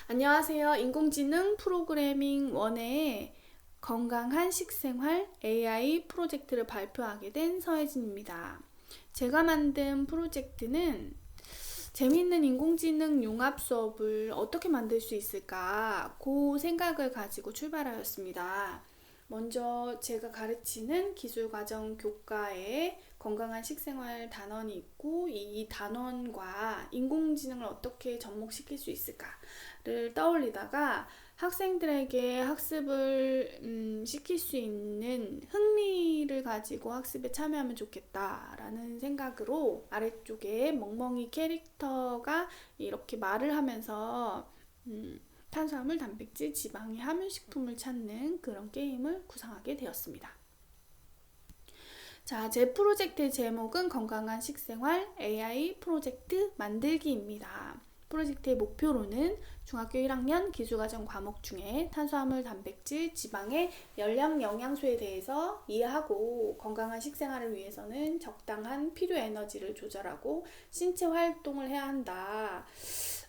안녕하세요. 인공지능 프로그래밍 1의 건강한 식생활 AI 프로젝트를 발표하게 된 서혜진입니다. 제가 만든 프로젝트는 재미있는 인공지능 융합 수업을 어떻게 만들 수 있을까 그 생각을 가지고 출발하였습니다. 먼저 제가 가르치는 기술과정 교과에 건강한 식생활 단원이 있고 이 단원과 인공지능을 어떻게 접목시킬 수 있을까를 떠올리다가 학생들에게 학습을 시킬 수 있는 흥미를 가지고 학습에 참여하면 좋겠다라는 생각으로 아래쪽에 멍멍이 캐릭터가 이렇게 말을 하면서 탄수화물, 단백질, 지방의 함유식품을 찾는 그런 게임을 구상하게 되었습니다. 자, 제 프로젝트의 제목은 건강한 식생활 AI 프로젝트 만들기입니다. 프로젝트의 목표로는 중학교 1학년 기술과정 과목 중에 탄수화물, 단백질, 지방의 열량 영양소에 대해서 이해하고 건강한 식생활을 위해서는 적당한 필요 에너지를 조절하고 신체 활동을 해야 한다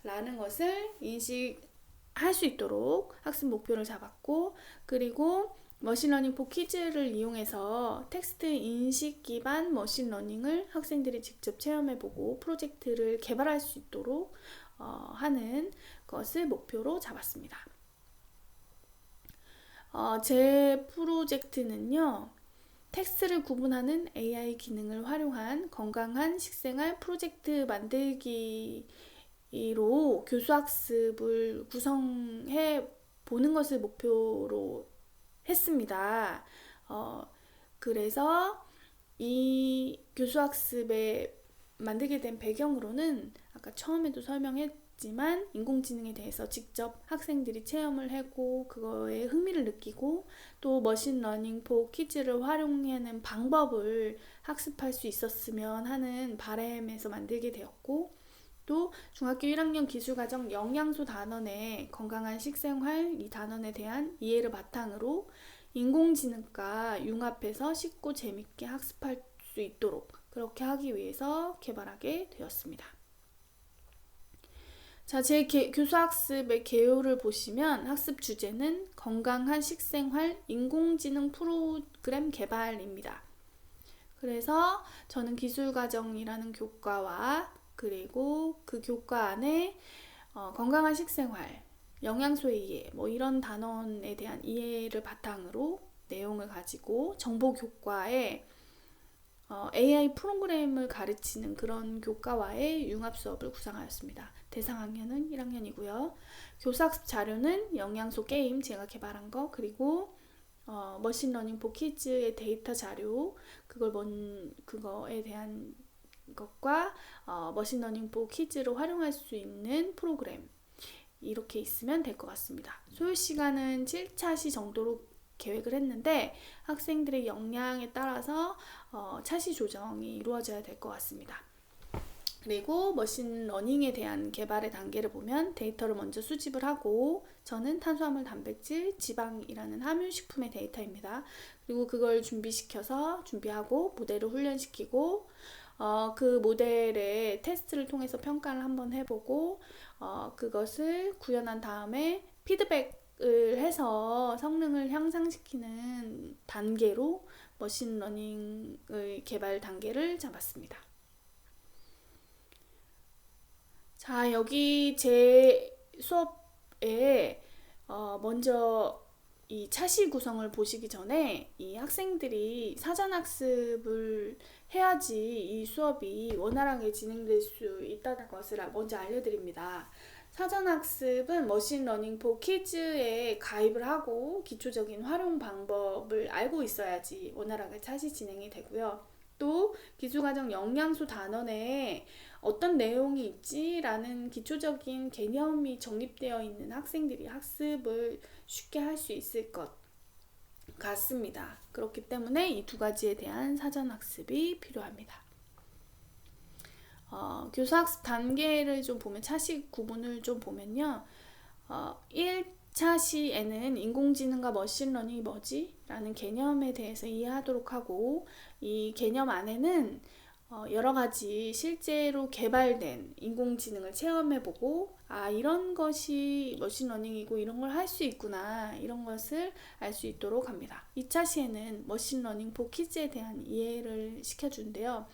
라는 것을 인식할 수 있도록 학습 목표를 잡았고, 그리고 머신러닝 포 퀴즈를 이용해서 텍스트 인식 기반 머신러닝을 학생들이 직접 체험해보고 프로젝트를 개발할 수 있도록 하는 것을 목표로 잡았습니다. 제 프로젝트는요, 텍스트를 구분하는 AI 기능을 활용한 건강한 식생활 프로젝트 만들기로 교수학습을 구성해 보는 것을 목표로 했습니다. 그래서 이 교수학습에 만들게 된 배경으로는 아까 처음에도 설명했지만 인공지능에 대해서 직접 학생들이 체험을 하고 그거에 흥미를 느끼고 또 머신러닝 포 퀴즈를 활용하는 방법을 학습할 수 있었으면 하는 바람에서 만들게 되었고, 또 중학교 1학년 기술과정 영양소 단원의 건강한 식생활 이 단원에 대한 이해를 바탕으로 인공지능과 융합해서 쉽고 재밌게 학습할 수 있도록 그렇게 하기 위해서 개발하게 되었습니다. 자, 제 교수학습의 개요를 보시면 학습 주제는 건강한 식생활 인공지능 프로그램 개발입니다. 그래서 저는 기술과정이라는 교과와 그리고 그 교과 안에 건강한 식생활, 영양소의 이해, 이런 단원에 대한 이해를 바탕으로 내용을 가지고 정보 교과에 AI 프로그램을 가르치는 그런 교과와의 융합 수업을 구상하였습니다. 대상 학년은 1학년이고요. 교사학습 자료는 영양소 게임 제가 개발한 거, 그리고 머신러닝 포 퀴즈의 데이터 자료 그거에 대한 것과 머신러닝 포 퀴즈로 활용할 수 있는 프로그램 이렇게 있으면 될 것 같습니다. 소요 시간은 7차시 정도로 계획을 했는데 학생들의 역량에 따라서 차시 조정이 이루어져야 될 것 같습니다. 그리고 머신러닝에 대한 개발의 단계를 보면 데이터를 먼저 수집을 하고, 저는 탄수화물, 단백질, 지방이라는 함유식품의 데이터입니다. 그리고 그걸 준비하고 모델을 훈련시키고 그 모델의 테스트를 통해서 평가를 한번 해보고 그것을 구현한 다음에 피드백을 해서 성능을 향상시키는 단계로 머신러닝의 개발 단계를 잡았습니다. 자, 여기 제 수업에 먼저 이 차시 구성을 보시기 전에 이 학생들이 사전학습을 해야지 이 수업이 원활하게 진행될 수 있다는 것을 먼저 알려드립니다. 사전학습은 머신러닝 포 퀴즈에 가입을 하고 기초적인 활용 방법을 알고 있어야지 원활하게 차시 진행이 되고요. 또 기술과정 영양소 단원에 어떤 내용이 있지라는 기초적인 개념이 정립되어 있는 학생들이 학습을 쉽게 할 수 있을 것 같습니다. 그렇기 때문에 이 두 가지에 대한 사전학습이 필요합니다. 교사학습 단계를 좀 보면 차시 구분을 좀 보면요. 1차시에는 인공지능과 머신러닝이 뭐지? 라는 개념에 대해서 이해하도록 하고, 이 개념 안에는 여러 가지 실제로 개발된 인공지능을 체험해보고, 아, 이런 것이 머신러닝이고 이런 걸 할 수 있구나, 이런 것을 알 수 있도록 합니다. 2차 시에는 머신러닝 포 키즈에 대한 이해를 시켜주는데요.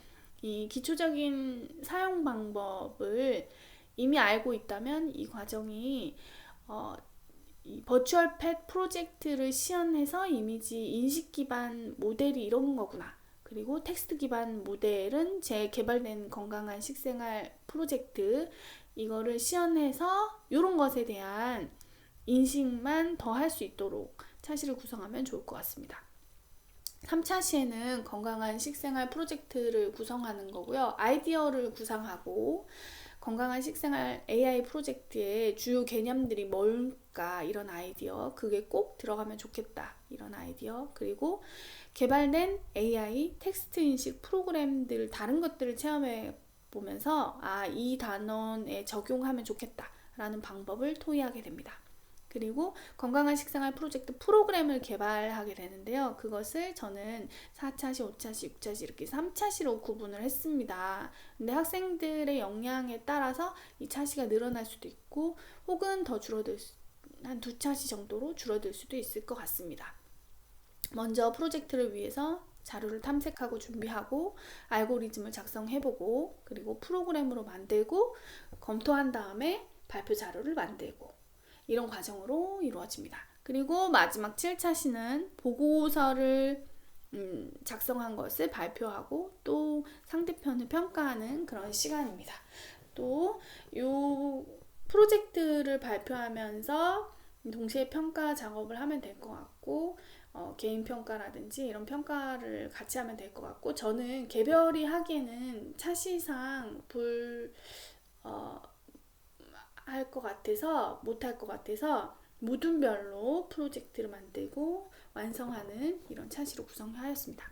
이 기초적인 사용 방법을 이미 알고 있다면 이 과정이 이 버추얼 펫 프로젝트를 시연해서 이미지 인식 기반 모델이 이런 거구나. 그리고 텍스트 기반 모델은 재개발된 건강한 식생활 프로젝트, 이거를 시연해서 이런 것에 대한 인식만 더 할 수 있도록 차시를 구성하면 좋을 것 같습니다. 3차 시에는 건강한 식생활 프로젝트를 구성하는 거고요. 아이디어를 구상하고 건강한 식생활 AI 프로젝트의 주요 개념들이 뭘까, 이런 아이디어, 그게 꼭 들어가면 좋겠다, 이런 아이디어, 그리고 개발된 AI 텍스트 인식 프로그램들, 다른 것들을 체험해 보면서 이 단원에 적용하면 좋겠다 라는 방법을 토의하게 됩니다. 그리고 건강한 식생활 프로젝트 프로그램을 개발하게 되는데요. 그것을 저는 4차시, 5차시, 6차시 이렇게 3차시로 구분을 했습니다. 근데 학생들의 역량에 따라서 이 차시가 늘어날 수도 있고 혹은 더 줄어들 한 2차시 정도로 줄어들 수도 있을 것 같습니다. 먼저 프로젝트를 위해서 자료를 탐색하고 준비하고 알고리즘을 작성해보고 그리고 프로그램으로 만들고 검토한 다음에 발표 자료를 만들고, 이런 과정으로 이루어집니다. 그리고 마지막 7차시는 보고서를 작성한 것을 발표하고 또 상대편을 평가하는 그런 시간입니다. 또 이 프로젝트를 발표하면서 동시에 평가 작업을 하면 될 것 같고, 개인 평가라든지 이런 평가를 같이 하면 될 것 같고, 저는 개별이 하기에는 차시상 할 것 같아서 못할 것 같아서 모둠별로 프로젝트를 만들고 완성하는 이런 차시로 구성하였습니다.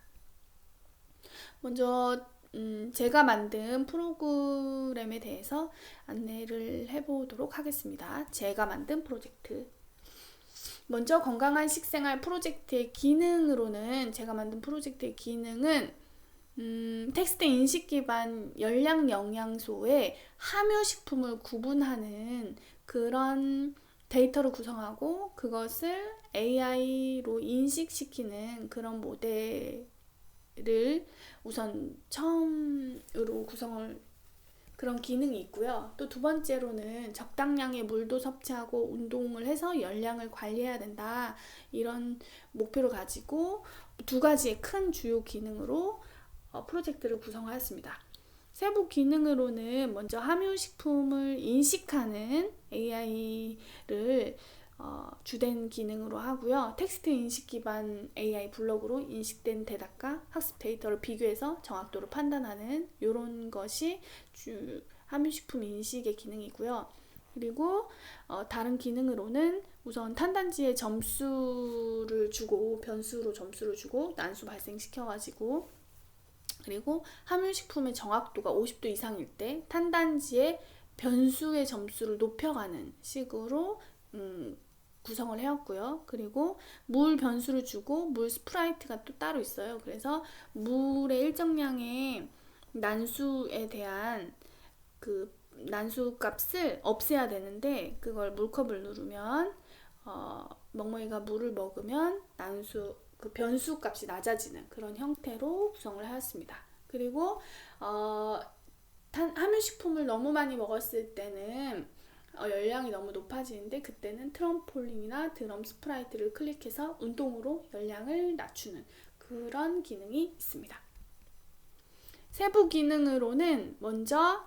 먼저 제가 만든 프로그램에 대해서 안내를 해보도록 하겠습니다. 제가 만든 프로젝트, 먼저 건강한 식생활 프로젝트의 기능으로는, 제가 만든 프로젝트의 기능은 텍스트 인식 기반 열량 영양소의 함유식품을 구분하는 그런 데이터를 구성하고 그것을 AI로 인식시키는 그런 모델을 우선 처음으로 구성을, 그런 기능이 있고요. 또 두 번째로는 적당량의 물도 섭취하고 운동을 해서 열량을 관리해야 된다, 이런 목표를 가지고 두 가지의 큰 주요 기능으로 프로젝트를 구성하였습니다. 세부 기능으로는 먼저 함유식품을 인식하는 AI를 주된 기능으로 하고요. 텍스트 인식 기반 AI 블록으로 인식된 대답과 학습 데이터를 비교해서 정확도를 판단하는 이런 것이 함유식품 인식의 기능이고요. 그리고 다른 기능으로는 우선 탄단지에 점수를 주고 변수로 점수를 주고 난수 발생시켜가지고, 그리고 함유식품의 정확도가 50도 이상일 때 탄단지의 변수의 점수를 높여가는 식으로 구성을 해왔고요. 그리고 물 변수를 주고 물 스프라이트가 또 따로 있어요. 그래서 물의 일정량의 난수에 대한 그 난수 값을 없애야 되는데, 그걸 물컵을 누르면 멍멍이가 물을 먹으면 난수 그 변수 값이 낮아지는 그런 형태로 구성을 하였습니다. 그리고 함유식품을 너무 많이 먹었을 때는 열량이 너무 높아지는데, 그때는 트럼폴린이나 드럼 스프라이트를 클릭해서 운동으로 열량을 낮추는 그런 기능이 있습니다. 세부 기능으로는 먼저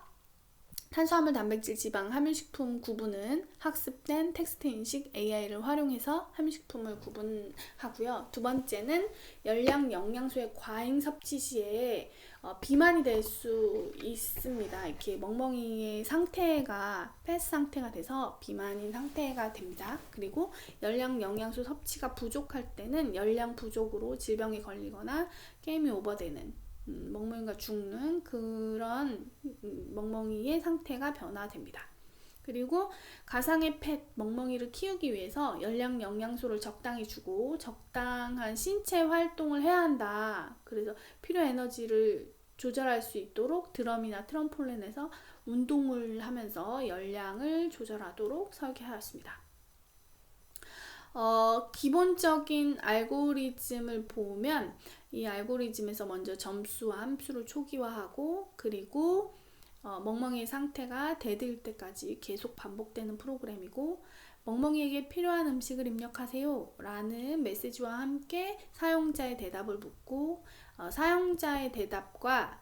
탄수화물, 단백질, 지방, 함유식품 구분은 학습된 텍스트 인식 AI를 활용해서 함유식품을 구분하고요. 두 번째는 열량 영양소의 과잉 섭취 시에 비만이 될 수 있습니다. 이렇게 멍멍이의 상태가 패스 상태가 돼서 비만인 상태가 됩니다. 그리고 열량 영양소 섭취가 부족할 때는 열량 부족으로 질병에 걸리거나 게임이 오버되는, 멍멍이가 죽는 그런 멍멍이의 상태가 변화됩니다. 그리고 가상의 펫 멍멍이를 키우기 위해서 열량 영양소를 적당히 주고 적당한 신체 활동을 해야 한다. 그래서 필요 에너지를 조절할 수 있도록 드럼이나 트럼폴린에서 운동을 하면서 열량을 조절하도록 설계하였습니다. 기본적인 알고리즘을 보면 이 알고리즘에서 먼저 점수와 함수를 초기화하고 그리고 멍멍이의 상태가 데드일 때까지 계속 반복되는 프로그램이고 멍멍이에게 필요한 음식을 입력하세요 라는 메시지와 함께 사용자의 대답을 묻고 사용자의 대답과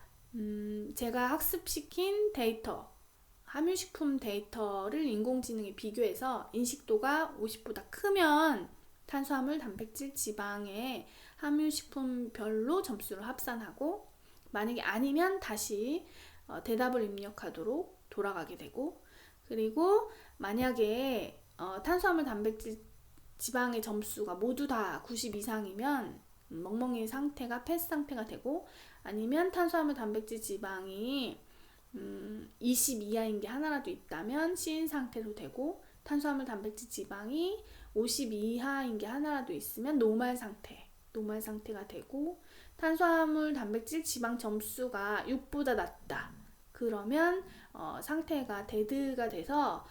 제가 학습시킨 데이터 함유식품 데이터를 인공지능이 비교해서 인식도가 50보다 크면 탄수화물, 단백질, 지방의 함유식품별로 점수를 합산하고 만약에 아니면 다시 대답을 입력하도록 돌아가게 되고 그리고 만약에 탄수화물, 단백질, 지방의 점수가 모두 다 90 이상이면 멍멍이의 상태가 패스 상태가 되고 아니면 탄수화물, 단백질, 지방이 20 이하인 게 하나라도 있다면 시인 상태로 되고 탄수화물, 단백질, 지방이 50 이하인 게 하나라도 있으면 노말 상태가 되고 탄수화물, 단백질, 지방 점수가 6보다 낮다. 그러면 상태가 데드가 돼서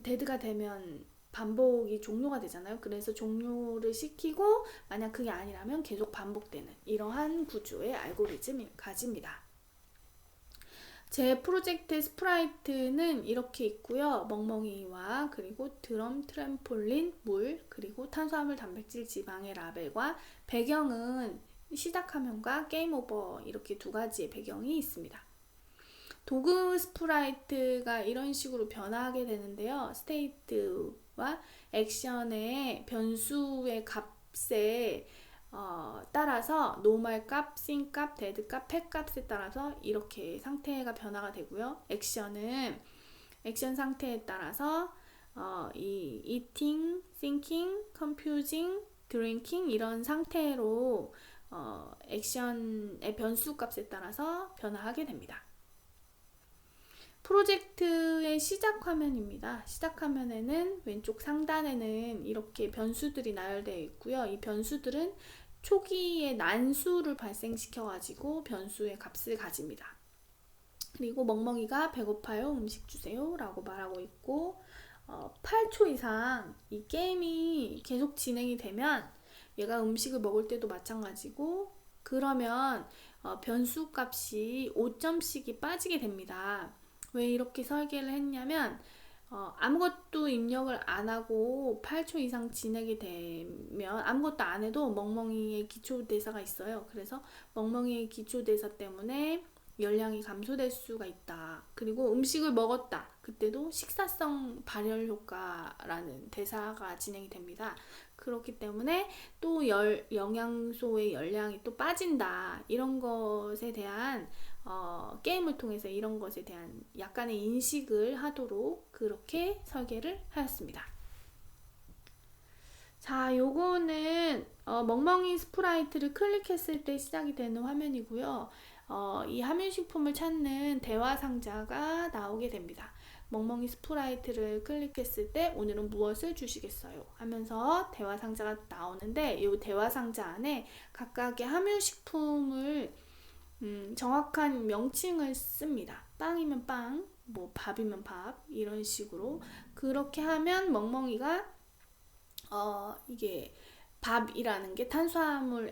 데드가 되면 반복이 종료가 되잖아요. 그래서 종료를 시키고 만약 그게 아니라면 계속 반복되는 이러한 구조의 알고리즘을 가집니다. 제 프로젝트 스프라이트는 이렇게 있고요. 멍멍이와 그리고 드럼, 트램폴린, 물, 그리고 탄수화물, 단백질, 지방의 라벨과 배경은 시작 화면과 게임 오버 이렇게 두 가지의 배경이 있습니다. 도구 스프라이트가 이런 식으로 변화하게 되는데요. 스테이트와 액션의 변수의 값에 따라서 노멀 값, 씬 값, 데드 값, 팩 값에 따라서 이렇게 상태가 변화가 되고요. 액션은 액션 상태에 따라서 이 eating, thinking, computing, drinking 이런 상태로 액션의 변수 값에 따라서 변화하게 됩니다. 프로젝트의 시작 화면입니다. 시작 화면에는 왼쪽 상단에는 이렇게 변수들이 나열되어 있고요. 이 변수들은 초기에 난수를 발생시켜 가지고 변수의 값을 가집니다. 그리고 멍멍이가 배고파요, 음식 주세요 라고 말하고 있고 8초 이상 이 게임이 계속 진행이 되면 얘가 음식을 먹을 때도 마찬가지고 그러면 변수 값이 5점씩이 빠지게 됩니다. 왜 이렇게 설계를 했냐면 아무것도 입력을 안 하고 8초 이상 진행이 되면 아무것도 안 해도 멍멍이의 기초대사가 있어요. 그래서 멍멍이의 기초대사 때문에 열량이 감소될 수가 있다. 그리고 음식을 먹었다. 그때도 식사성 발열 효과라는 대사가 진행이 됩니다. 그렇기 때문에 또 영양소의 열량이 또 빠진다. 이런 것에 대한 게임을 통해서 이런 것에 대한 약간의 인식을 하도록 그렇게 설계를 하였습니다. 자, 요거는 멍멍이 스프라이트를 클릭했을 때 시작이 되는 화면이고요. 이 함유식품을 찾는 대화 상자가 나오게 됩니다. 멍멍이 스프라이트를 클릭했을 때 오늘은 무엇을 주시겠어요? 하면서 대화 상자가 나오는데 이 대화 상자 안에 각각의 함유식품을 정확한 명칭을 씁니다. 빵이면 빵, 뭐 밥이면 밥 이런 식으로 그렇게 하면 멍멍이가 이게 밥이라는 게 탄수화물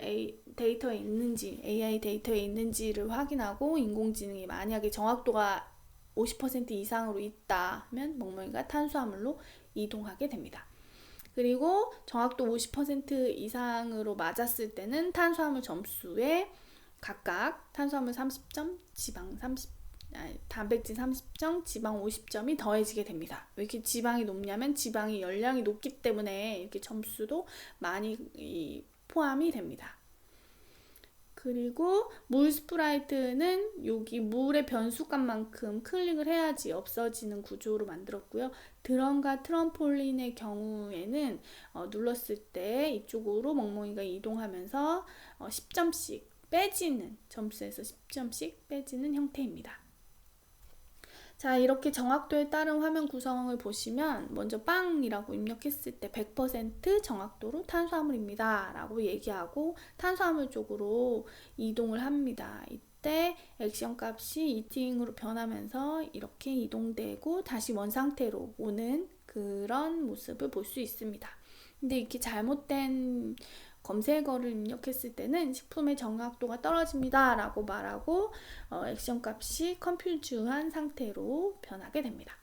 데이터에 있는지 AI 데이터에 있는지를 확인하고 인공지능이 만약에 정확도가 50% 이상으로 있다 하면 멍멍이가 탄수화물로 이동하게 됩니다. 그리고 정확도 50% 이상으로 맞았을 때는 탄수화물 점수에 각각 탄수화물 30점, 단백질 30점, 지방 50점이 더해지게 됩니다. 왜 이렇게 지방이 높냐면 지방이 열량이 높기 때문에 이렇게 점수도 많이 포함이 됩니다. 그리고 물 스프라이트는 여기 물의 변수값만큼 클릭을 해야지 없어지는 구조로 만들었고요. 드럼과 트럼폴린의 경우에는 눌렀을 때 이쪽으로 멍멍이가 이동하면서 10점씩 빼지는 점수에서 10점씩 빼지는 형태입니다. 자, 이렇게 정확도에 따른 화면 구성을 보시면 먼저 빵이라고 입력했을 때 100% 정확도로 탄수화물입니다 라고 얘기하고 탄수화물 쪽으로 이동을 합니다. 때 액션 값이 이팅으로 변하면서 이렇게 이동되고 다시 원상태로 오는 그런 모습을 볼 수 있습니다. 근데 이렇게 잘못된 검색어를 입력했을 때는 식품의 정확도가 떨어집니다 라고 말하고 액션 값이 컨퓨즈한 상태로 변하게 됩니다.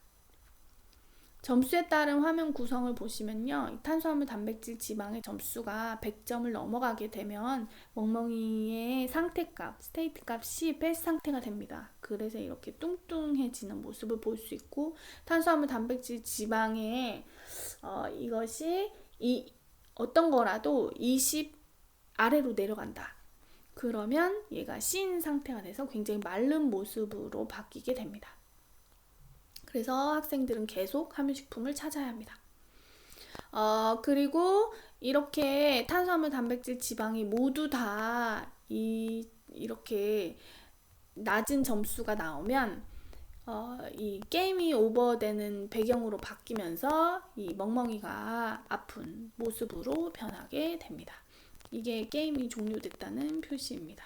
점수에 따른 화면 구성을 보시면요. 탄수화물, 단백질, 지방의 점수가 100점을 넘어가게 되면 멍멍이의 상태값, 스테이트 값이 패스 상태가 됩니다. 그래서 이렇게 뚱뚱해지는 모습을 볼 수 있고, 탄수화물, 단백질, 지방의 이것이 어떤 거라도 20 아래로 내려간다. 그러면 얘가 신 상태가 돼서 굉장히 마른 모습으로 바뀌게 됩니다. 그래서 학생들은 계속 함유식품을 찾아야 합니다. 그리고 이렇게 탄수화물, 단백질, 지방이 모두 다 이렇게 낮은 점수가 나오면 이 게임이 오버되는 배경으로 바뀌면서 이 멍멍이가 아픈 모습으로 변하게 됩니다. 이게 게임이 종료됐다는 표시입니다.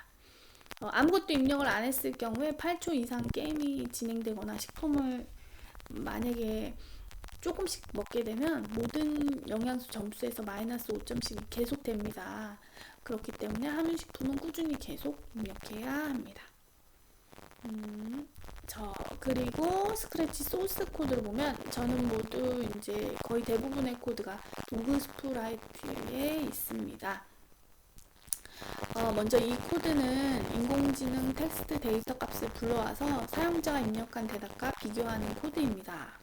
아무것도 입력을 안 했을 경우에 8초 이상 게임이 진행되거나 식품을 만약에 조금씩 먹게 되면 모든 영양소 점수에서 마이너스 5점씩 계속 됩니다. 그렇기 때문에 함유식품은 꾸준히 계속 입력해야 합니다. 그리고 스크래치 소스 코드를 보면 저는 모두 이제 거의 대부분의 코드가 도그 스프라이트에 있습니다. 먼저 이 코드는 인공지능 텍스트 데이터 값을 불러와서 사용자가 입력한 대답과 비교하는 코드입니다.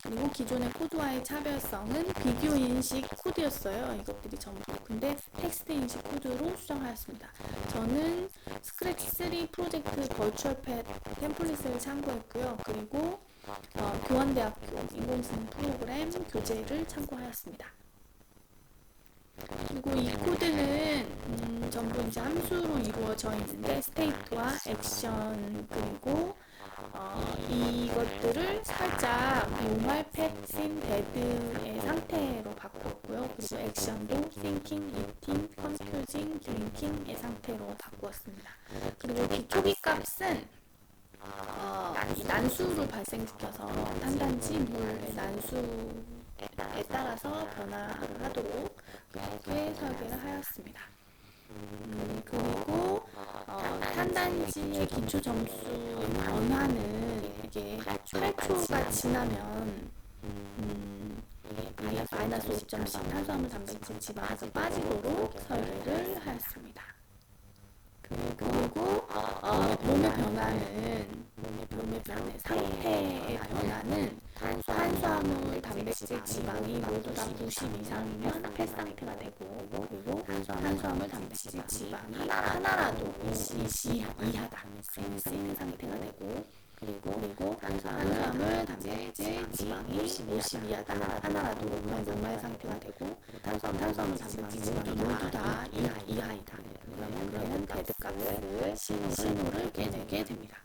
그리고 기존의 코드와의 차별성은 비교 인식 코드였어요. 이것들이 전부. 근데 텍스트 인식 코드로 수정하였습니다. 저는 스크래치 3 프로젝트 버추얼 팻 템플릿을 참고했고요. 그리고 교원대학교 인공지능 프로그램 교재를 참고하였습니다. 그리고 이 코드는 전부 이제 함수로 이루어져 있는데 스테이트와 액션 그리고 이것들을 살짝 노멀, 팻, 씬, 데드의 상태로 바꾸었고요. 그리고 액션도 thinking, eating, confusing, drinking의 상태로 바꾸었습니다. 그리고 기초기 값은 이 난수를 발생시켜서 탄단지, 물의 난수에 따라서 변화하도록 그렇게 설계를 하였습니다. 그리고 탄단지의 기초 점수 변화는 이게 8초가 지나면 이게 마이너스 5점씩 탄수화물, 단백질, 지방에서 빠지도록 설계를 하였습니다. 그리고 몸의 변화는 상태의 변화는 탄수화물, 단백질, 지방이 모두 다 90 이상이면 패스 상태가 되고 그리고 탄수화물, 단백질, 지방이 하나라도 20 이하다 센 상태가 되고 그리고 탄수화물, 단백질, 지방이 50 이하다 하나라도 노말 상태가 되고 탄수화물, 단백질, 모두 다 이하이다. 그러면 데드 값을 신호를 깨내게 됩니다.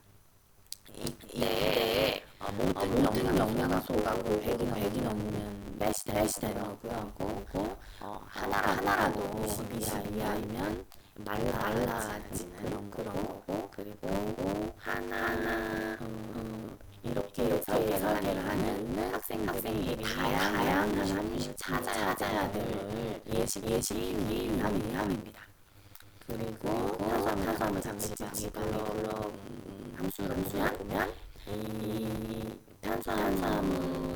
이때 모든 영양소가 100이 넘으면 매시 되는 거고요. 그리고 하나라도 20 이하이면 말라지는 그런 거고 그리고 하나 이렇게 설계를 하는 학생들이 다양한 함유식 찾아야 될 예시기 위함입니다. 그리고 탄수화물, 단백질, 물론 함수를 보면 이 탄수화물이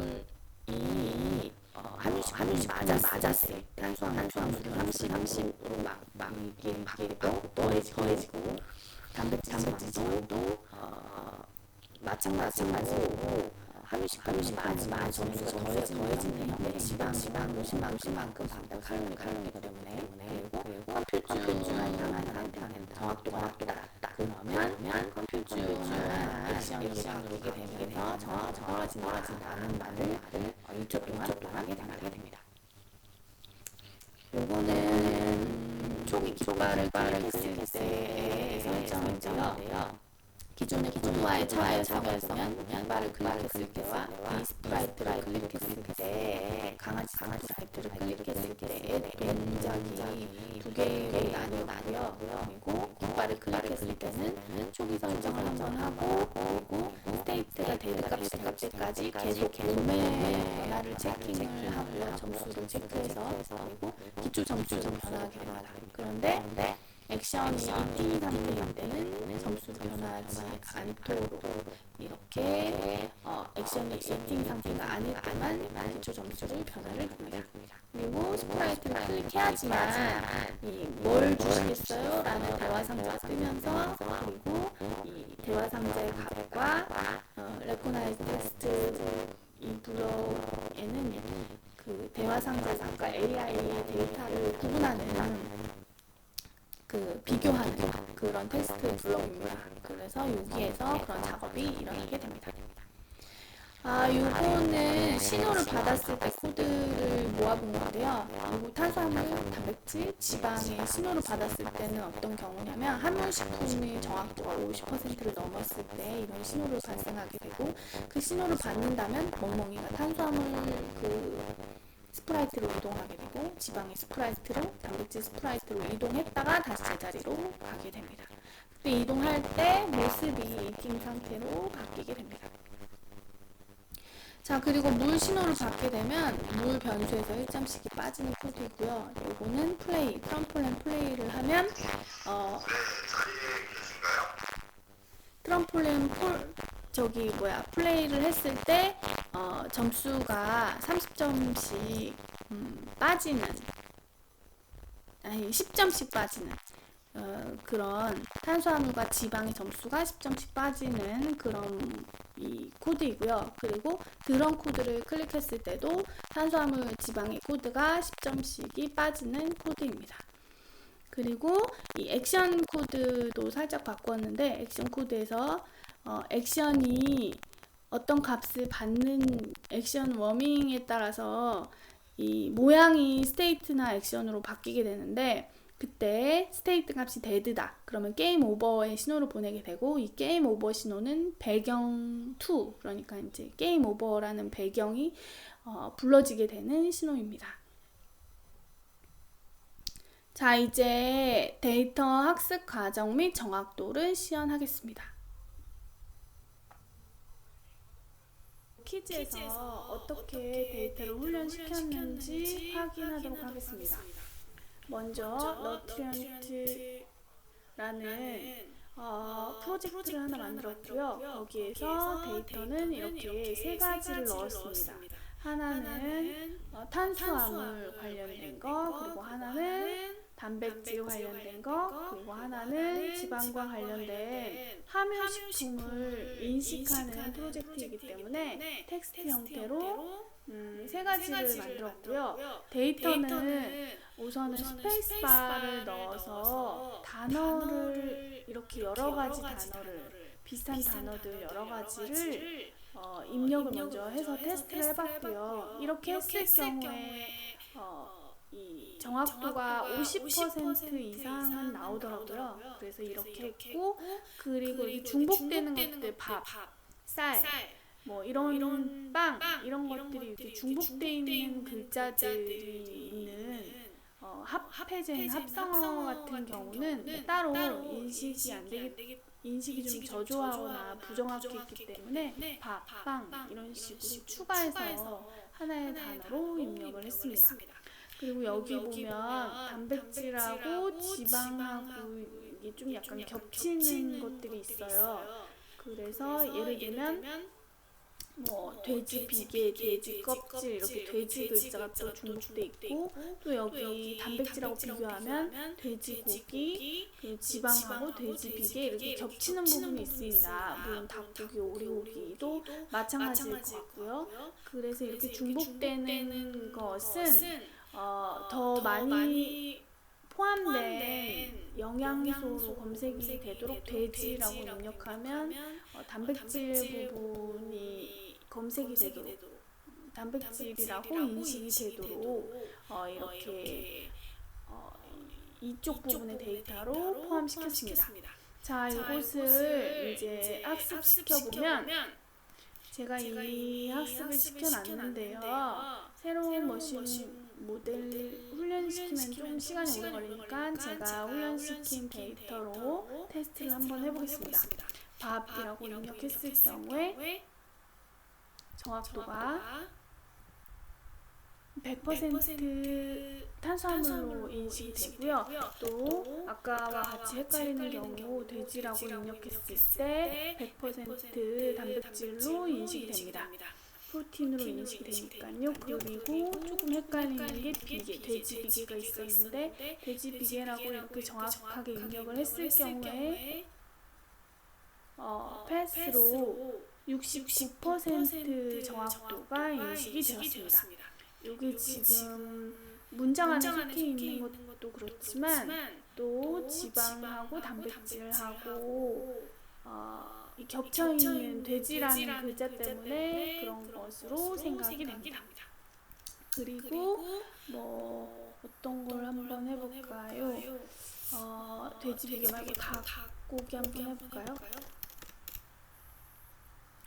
함유식 맞았을 때 탄수화물이 30으로 막 이게 더해지고 단백질 지방도 마찬가지로 함유식 맞으면 점수가 더해지네요. 지방 50만큼 칼로리가 때문에 그리고 컴퓨즈한 향한 상태가 된다. 정확도가 낮다. 그러면 컴퓨즈한 액션으로 바뀌게 되면 정확해진다는 말을 1초 동안 하게 됩니다. 요거는 초기 기초발을 클릭했을 때의 설정인데요. 기존의 코드와의 차별성은 왼발을 클릭했을 때와 이 스프라이트를 클릭했을 때 강아지 스프라이트를 클릭했을 때의 동작이 두 개로 나뉘어고요. 그리고 깃발 깃발을 클릭했을 때는 초기 설정을 한번 하고, 그리고 스테이트가 데이터 값이 될 때까지 계속 봄의 변화를 체킹을 하고요. 점수를 체크해서, 그리고 기초 점수를 변화하게 됩니다. 그런데 액션이 띵 상태일 때는 점수가 변화하지 않도록 이렇게 액션이 띵 상태가 아닐 때만 기초 점수를 변화를 줍니다. 그리고 스프라이트를 클릭해야지만 뭘 주시겠어요? 라는 대화 상자가 뜨면서, 그리고 이 대화 상자의 값과 레코나이즈 텍스트 이 블럭에는 그 대화 상자에서 아까 AI의 데이터를 구분하는 비교하는 그런 텍스트 블럭입니다. 그래서 여기에서 그런 작업이 일어나게 됩니다. 요거는 신호를 받았을 때 코드를 모아본 건데요. 그리고 탄수화물, 단백질, 지방의 신호를 받았을 때는 어떤 경우냐면 함유식품의 정확도가 50%를 넘었을 때 이런 신호를 발생하게 되고, 그 신호를 받는다면 멍멍이가 탄수화물 스프라이트로 이동하게 되고, 지방의 스프라이트로, 단백질 스프라이트로 이동했다가 다시 제자리로 가게 됩니다. 그때 이동할 때 모습이 이팅 상태로 바뀌게 됩니다. 자, 그리고 물 신호를 받게 되면 물 변수에서 1점씩이 빠지는 코드이고요. 요거는 플레이, 트럼폴린 플레이를 하면 트럼폴린 플레이를 했을 때 점수가 30점씩 빠지는, 아니 10점씩 빠지는 그런 탄수화물과 지방의 점수가 10점씩 빠지는 그런 이 코드이고요. 그리고 그런 코드를 클릭했을 때도 탄수화물, 지방의 코드가 10점씩이 빠지는 코드입니다. 그리고 이 액션 코드도 살짝 바꿨는데, 액션 코드에서 액션이 어떤 값을 받는 액션 워밍에 따라서 이 모양이 스테이트나 액션으로 바뀌게 되는데, 그때 스테이트 값이 데드다 그러면 게임 오버의 신호를 보내게 되고, 이 게임 오버 신호는 배경 2, 그러니까 이제 게임 오버라는 배경이 불러지게 되는 신호입니다. 자, 이제 데이터 학습 과정 및 정확도를 시연하겠습니다. 퀴즈에서 어떻게 데이터를 훈련시켰는지 확인하도록 하겠습니다. 먼저 너트리언트라는 프로젝트를 하나 만들었고요. 거기에서 데이터는 이렇게 세 가지를 넣었습니다. 하나는 탄수화물 관련된 거, 그리고 하나는 단백질 관련된 거, 그리고 하나는 지방과 관련된 함유식품을 인식하는 프로젝트이기 때문에 텍스트 형태로 세 가지를 만들었고요. 데이터는 우선은 스페이스바를 넣어서 단어를 이렇게 여러 가지 단어를, 비슷한 단어들 여러 가지를 입력을 먼저 해서 테스트를 해봤고요. 이렇게 했을 경우에 이 정확도가 50% 이상은 나오더라고요. 그래서 이렇게 했고, 그리고 이렇게 중복되는 것들, 밥, 쌀, 뭐 이런 빵, 이런 것들이 이렇게 중복되어 있는 글자들이 있는 합해진 합성어 같은 경우는 따로 인식이 좀 저조하거나 부정확했기 때문에 밥, 빵 이런 식으로 추가해서 하나의 단어로 입력을 했습니다. 그리고 여기 보면 단백질하고 지방하고 이게 좀 약간 겹치는 것들이 있어요. 그래서 예를 들면 뭐 돼지 비계, 돼지 껍질, 이렇게 돼지 글자가 또 중복돼 있고, 또 여기 단백질하고 비교하면 돼지고기, 그리고 지방하고 돼지 비계 이렇게 겹치는 부분이 있습니다. 물론 닭고기, 오리고기도 마찬가지일 것 같고요. 그래서 이렇게 중복되는 것은 더 많이 포함된 영양소로 검색이 되도록 돼지라고 입력하면 단백질 부분이 검색이 되도록, 단백질이라고 인식이 되도록 이렇게 이쪽 부분의 데이터로 포함시켰습니다. 자, 이것을 이제 학습시켜보면, 제가 이 학습을 시켜놨는데요. 새로운 머신 모델 훈련시키면 좀 시간이 오래 걸리니까 제가 훈련시킨 데이터로 테스트를 한번 해보겠습니다. 밥이라고 입력했을 경우에 정확도가 100% 탄수화물로 인식이 되고요. 또 아까와 같이 헷갈리는 경우 돼지라고 입력했을 때 100% 단백질로 인식이 됩니다. 프로틴으로 인식이 되니까요. 그리고 조금 헷갈리는 게 비계, 돼지 비계가 있었는데 돼지 비계라고 이렇게 정확하게 입력을 했을 경우에 패스로 69% 정확도가 인식이 되었습니다. 여기 지금 문장 안에 속해 있는 것도 그렇지만 또 지방하고 단백질하고 이 겹쳐있는 돼지라는 글자 때문에 그런 것으로 생각이 됩니다. 그리고 어떤 걸 한번 해볼까요? 돼지 비계 말고 닭고기 한번 해볼까요?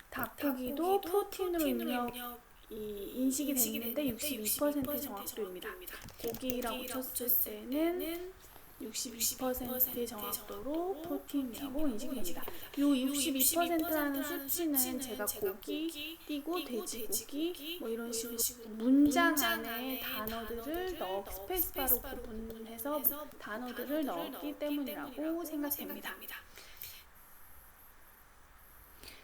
닭고기도 프로틴으로 인식이 됐는데 62% 정확도입니다. 고기라고 쳤을 때는 62%의 정확도로 프로틴이라고 인식이 됩니다. 이 62%라는 수치는 제가 고기 띄고 돼지고기 이런 식으로 문장 안에 단어들을 스페이스바로 구분해서 단어들을 넣었기 때문이라고 생각됩니다.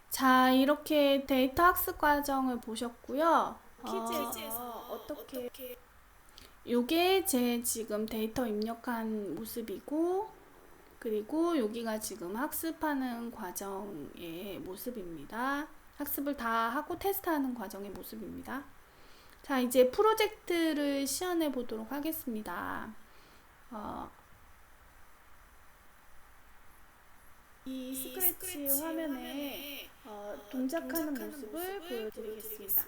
자, 이렇게 데이터 학습 과정을 보셨고요. 어떻게 요게 제 지금 데이터 입력한 모습이고, 그리고 여기가 지금 학습하는 과정의 모습입니다. 학습을 다 하고 테스트하는 과정의 모습입니다. 자, 이제 프로젝트를 시연해 보도록 하겠습니다. 이 스크래치 화면에 동작하는 모습을 보여드리겠습니다.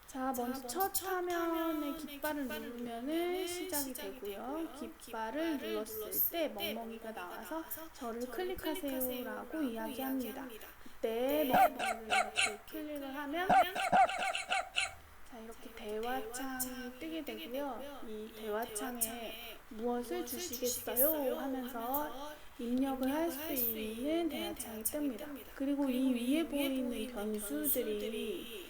자, 먼저 첫 화면에 깃발을 누르면은 시작이 되고요. 깃발을 눌렀을 때 멍멍이가 나와서 저를 클릭하세요 라고 이야기합니다. 그때 멍멍이를 이렇게 클릭을 하면 자, 이렇게 대화창이 뜨게 되고요. 이 대화창에 무엇을 주시겠어요? 하면서 입력을 할 수 있는 대화창이 뜹니다. 그리고 이 위에 보이는 변수들이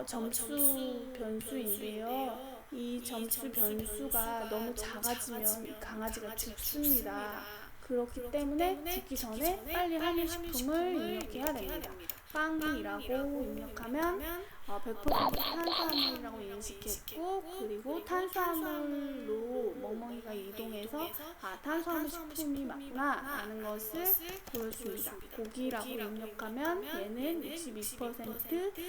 점수 변수인데요. 이 점수 변수가 너무 작아지면 강아지가 죽습니다. 그렇기 때문에 죽기 전에 빨리 한입식품을 입력해야 됩니다. 빵이라고 입력하면 100% 탄수화물이라고 인식했고, 그리고 탄수화물로 멍멍이가 이동해서 탄수화물 식품이 맞구나 라는 것을 보여줍니다. 고기라고 입력하면 얘는 62%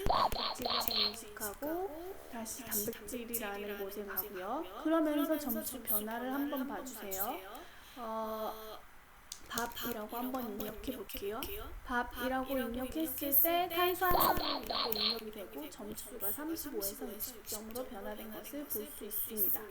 단백질이라고 인식하고 다시 단백질이라는 곳에 가고요. 그러면서 점수 변화를 한번 봐주세요. 밥이라고 한번 입력해 볼게요. 밥이라고 입력했을 때 탄수화물이라고 입력이 되고 점수가 35에서 20점으로 변화된 것을 볼 수 있습니다.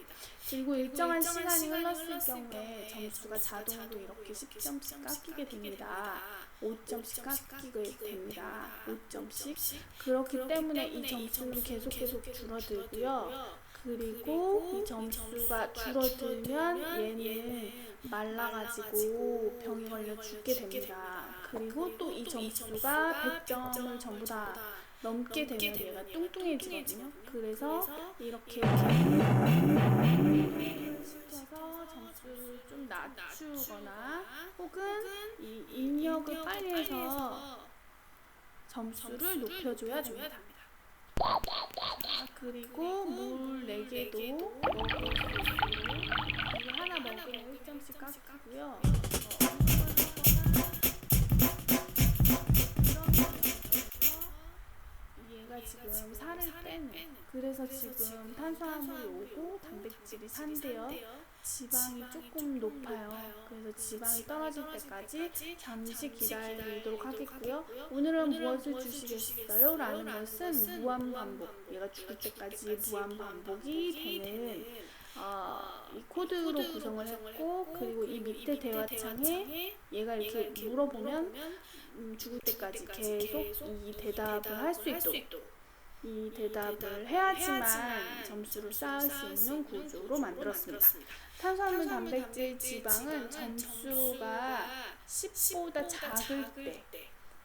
그리고 일정한 시간이 흘렀을 경우에 점수가 자동으로 이렇게 10점씩 깎이게 됩니다. 5점씩 깎이게 됩니다. 5점씩. 그렇기 때문에 이 점수는 계속 줄어들고요. 그리고 이 점수가 줄어들면 얘는 말라가지고 병이 걸려 죽게 됩니다. 그리고 또 이 점수가 100점을 전부 다 넘게 되면 얘가 뚱뚱해지거든요. 그래서 이렇게 시켜서 점수를 좀 낮추거나 혹은 이 입력을 빨리 해서 점수를 높여줘야 됩니다. 자, 그리고 물 4개도 먹을 수 있고, 이게 하나 먹으면 1점씩 깎이고요. 얘가 지금 살을 빼는, 그래서 지금 탄수화물이 오고 단백질이 산대요. 지방이 조금 높아요. 그래서 지방이 떨어질 때까지 잠시 기다리도록 하겠고요. 오늘은 무엇을 주시겠어요? 라는 것은 무한반복, 얘가 죽을 때까지 무한반복이 되는 이 코드로 구성을 했고, 그리고 이 밑에 대화창에 얘가 이렇게 물어보면 죽을 때까지 계속 이 대답을 할 수 있도록 이 대답을 해야지만 점수를 쌓을 수 있는 구조로 만들었습니다. 탄수화물, 단백질, 지방은 점수가 10보다 작을 때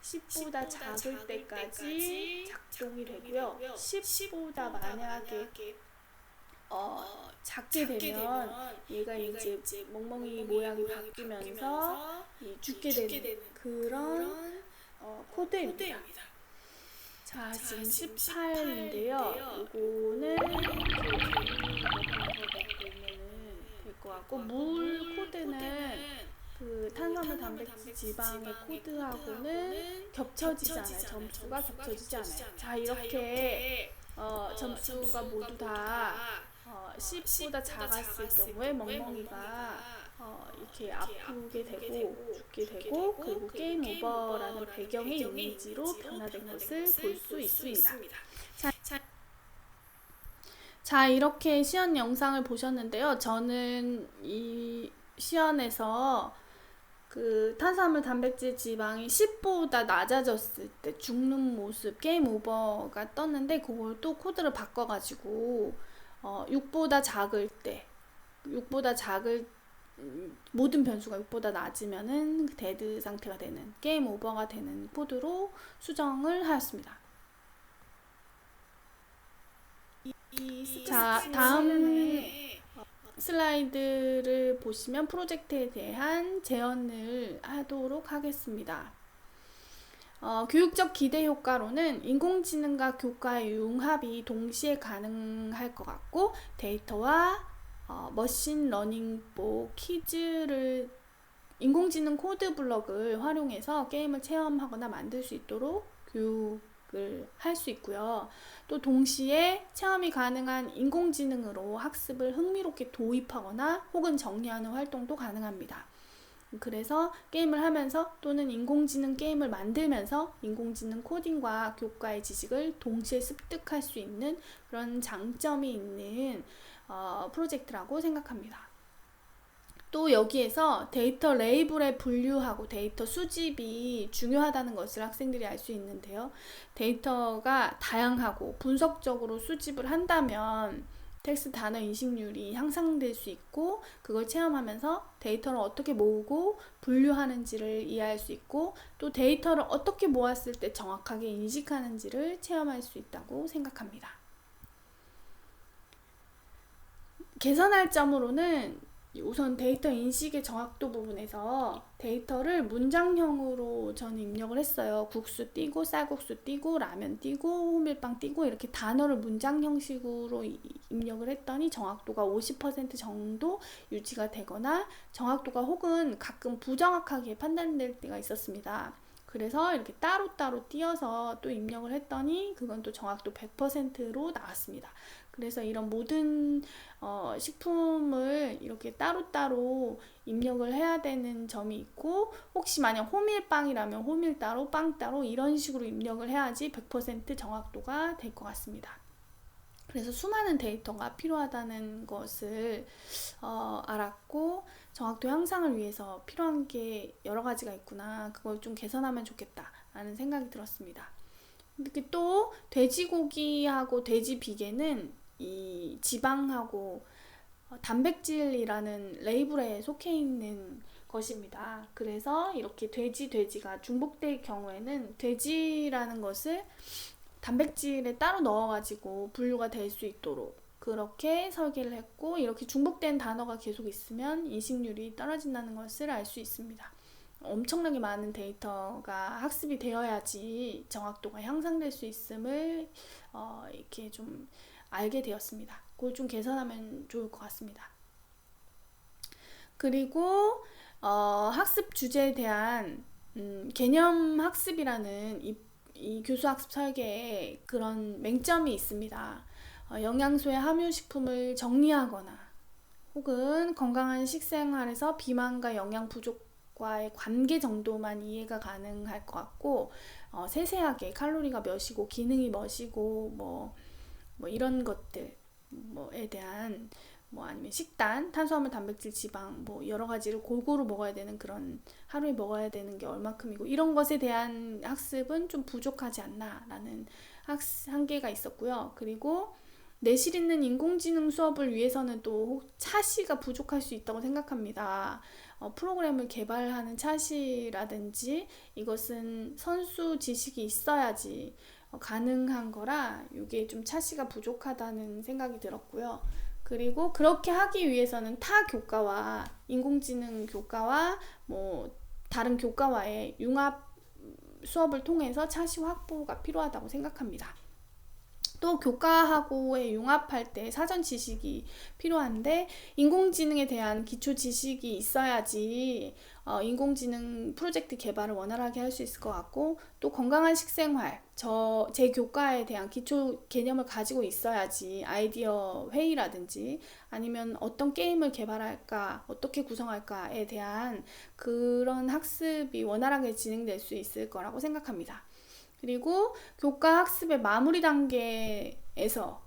10보다 작을 때까지 작동이 되고요. 10보다 만약에 작게 되면 얘가 이제 멍멍이 모양이 바뀌면서 죽게 되는 그런 코드입니다. 자, 지금 18인데요. 요거는 될 것 같고, 물 코드는 그 탄수화물, 단백질, 지방의 코드하고는 겹쳐지잖아요. 점수가 겹쳐지지 않아요. 자, 이렇게 점수가 모두 다 10보다 작았을 경우에 멍멍이가 이렇게 아프게 되고 죽게 되고, 그리고 게임 오버라는 배경의 이미지로 변화된 것을 볼 수 있습니다. 자, 이렇게 시연 영상을 보셨는데요. 저는 이 시연에서 그 탄수화물, 단백질, 지방이 10보다 낮아졌을 때 죽는 모습, 게임 오버가 떴는데, 그걸 또 코드를 바꿔가지고 6보다 작을 때, 모든 변수가 6보다 낮으면은 데드 상태가 되는, 게임 오버가 되는 코드로 수정을 하였습니다. 자, 다음 슬라이드를 보시면 프로젝트에 대한 제언을 하도록 하겠습니다. 교육적 기대 효과로는 인공지능과 교과의 융합이 동시에 가능할 것 같고, 데이터와 머신 러닝 퀴즈를 인공지능 코드 블럭을 활용해서 게임을 체험하거나 만들 수 있도록 교육을 할 수 있고요. 또 동시에 체험이 가능한 인공지능으로 학습을 흥미롭게 도입하거나 혹은 정리하는 활동도 가능합니다. 그래서 게임을 하면서 또는 인공지능 게임을 만들면서 인공지능 코딩과 교과의 지식을 동시에 습득할 수 있는 그런 장점이 있는 프로젝트라고 생각합니다. 또 여기에서 데이터 레이블에 분류하고 데이터 수집이 중요하다는 것을 학생들이 알 수 있는데요. 데이터가 다양하고 분석적으로 수집을 한다면 텍스트 단어 인식률이 향상될 수 있고, 그걸 체험하면서 데이터를 어떻게 모으고 분류하는지를 이해할 수 있고, 또 데이터를 어떻게 모았을 때 정확하게 인식하는지를 체험할 수 있다고 생각합니다. 개선할 점으로는 우선 데이터 인식의 정확도 부분에서 데이터를 문장형으로 저는 입력을 했어요. 국수 띄고 쌀국수 띄고 라면 띄고 호밀빵 띄고 이렇게 단어를 문장 형식으로 입력을 했더니 정확도가 50% 정도 유지가 되거나 정확도가 혹은 가끔 부정확하게 판단될 때가 있었습니다. 그래서 이렇게 따로따로 띄어서 또 입력을 했더니 그건 또 정확도 100%로 나왔습니다. 그래서 이런 모든 식품을 이렇게 따로따로 입력을 해야 되는 점이 있고, 혹시 만약 호밀빵이라면 호밀 따로 빵 따로 이런 식으로 입력을 해야지 100% 정확도가 될 것 같습니다. 그래서 수많은 데이터가 필요하다는 것을 알았고, 정확도 향상을 위해서 필요한 게 여러 가지가 있구나, 그걸 좀 개선하면 좋겠다 라는 생각이 들었습니다. 이렇게 또 돼지고기하고 돼지 비계는 이 지방하고 단백질이라는 레이블에 속해 있는 것입니다. 그래서 이렇게 돼지가 중복될 경우에는 돼지라는 것을 단백질에 따로 넣어가지고 분류가 될 수 있도록 그렇게 설계를 했고, 이렇게 중복된 단어가 계속 있으면 인식률이 떨어진다는 것을 알 수 있습니다. 엄청나게 많은 데이터가 학습이 되어야지 정확도가 향상될 수 있음을 이렇게 좀 알게 되었습니다. 그걸 좀 개선하면 좋을 것 같습니다. 그리고 학습 주제에 대한 개념 학습이라는 이 교수학습 설계에 그런 맹점이 있습니다. 영양소의 함유식품을 정리하거나 혹은 건강한 식생활에서 비만과 영양 부족과의 관계 정도만 이해가 가능할 것 같고, 세세하게 칼로리가 몇이고 기능이 몇이고 뭐 이런 것들에 대한 뭐 아니면 식단, 탄수화물, 단백질, 지방 뭐 여러 가지를 골고루 먹어야 되는 그런 하루에 먹어야 되는 게 얼마큼이고 이런 것에 대한 학습은 좀 부족하지 않나라는 한계가 있었고요. 그리고 내실 있는 인공지능 수업을 위해서는 또 차시가 부족할 수 있다고 생각합니다. 프로그램을 개발하는 차시라든지 이것은 선수 지식이 있어야지 가능한 거라 이게 좀 차시가 부족하다는 생각이 들었고요. 그리고 그렇게 하기 위해서는 타 교과와 인공지능 교과와 뭐 다른 교과와의 융합 수업을 통해서 차시 확보가 필요하다고 생각합니다. 또 교과하고의 융합할 때 사전 지식이 필요한데 인공지능에 대한 기초 지식이 있어야지 인공지능 프로젝트 개발을 원활하게 할 수 있을 것 같고 또 건강한 식생활 제 교과에 대한 기초 개념을 가지고 있어야지 아이디어 회의라든지 아니면 어떤 게임을 개발할까 어떻게 구성할까에 대한 그런 학습이 원활하게 진행될 수 있을 거라고 생각합니다. 그리고 교과 학습의 마무리 단계에서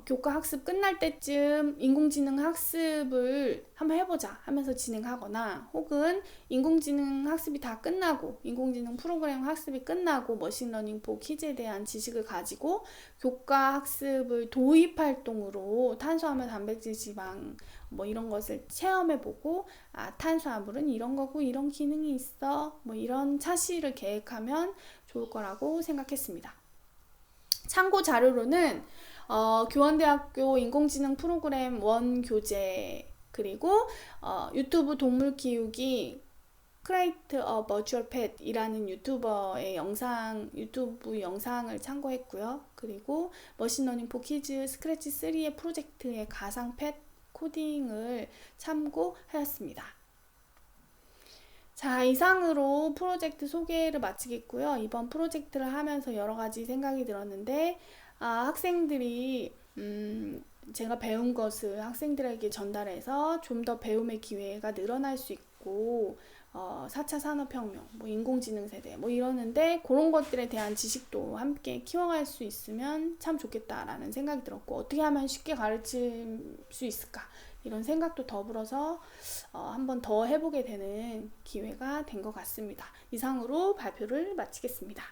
교과 학습 끝날 때쯤 인공지능 학습을 한번 해보자 하면서 진행하거나 혹은 인공지능 학습이 다 끝나고 인공지능 프로그램 학습이 끝나고 머신러닝 포 퀴즈에 대한 지식을 가지고 교과 학습을 도입 활동으로 탄수화물, 단백질, 지방 뭐 이런 것을 체험해보고 탄수화물은 이런 거고 이런 기능이 있어 뭐 이런 차시를 계획하면 좋을 거라고 생각했습니다. 참고 자료로는 교원대학교 인공지능 프로그램 원교재 그리고 유튜브 동물 키우기 Create a Virtual Pet이라는 유튜브 영상을 참고했고요. 그리고 머신러닝 포 키즈 스크래치 3의 프로젝트의 가상 펫 코딩을 참고하였습니다. 자, 이상으로 프로젝트 소개를 마치겠고요. 이번 프로젝트를 하면서 여러 가지 생각이 들었는데 학생들이 제가 배운 것을 학생들에게 전달해서 좀 더 배움의 기회가 늘어날 수 있고 4차 산업혁명, 뭐 인공지능 세대 뭐 이러는데 그런 것들에 대한 지식도 함께 키워갈 수 있으면 참 좋겠다라는 생각이 들었고 어떻게 하면 쉽게 가르칠 수 있을까 이런 생각도 더불어서 한번 더 해보게 되는 기회가 된 것 같습니다. 이상으로 발표를 마치겠습니다.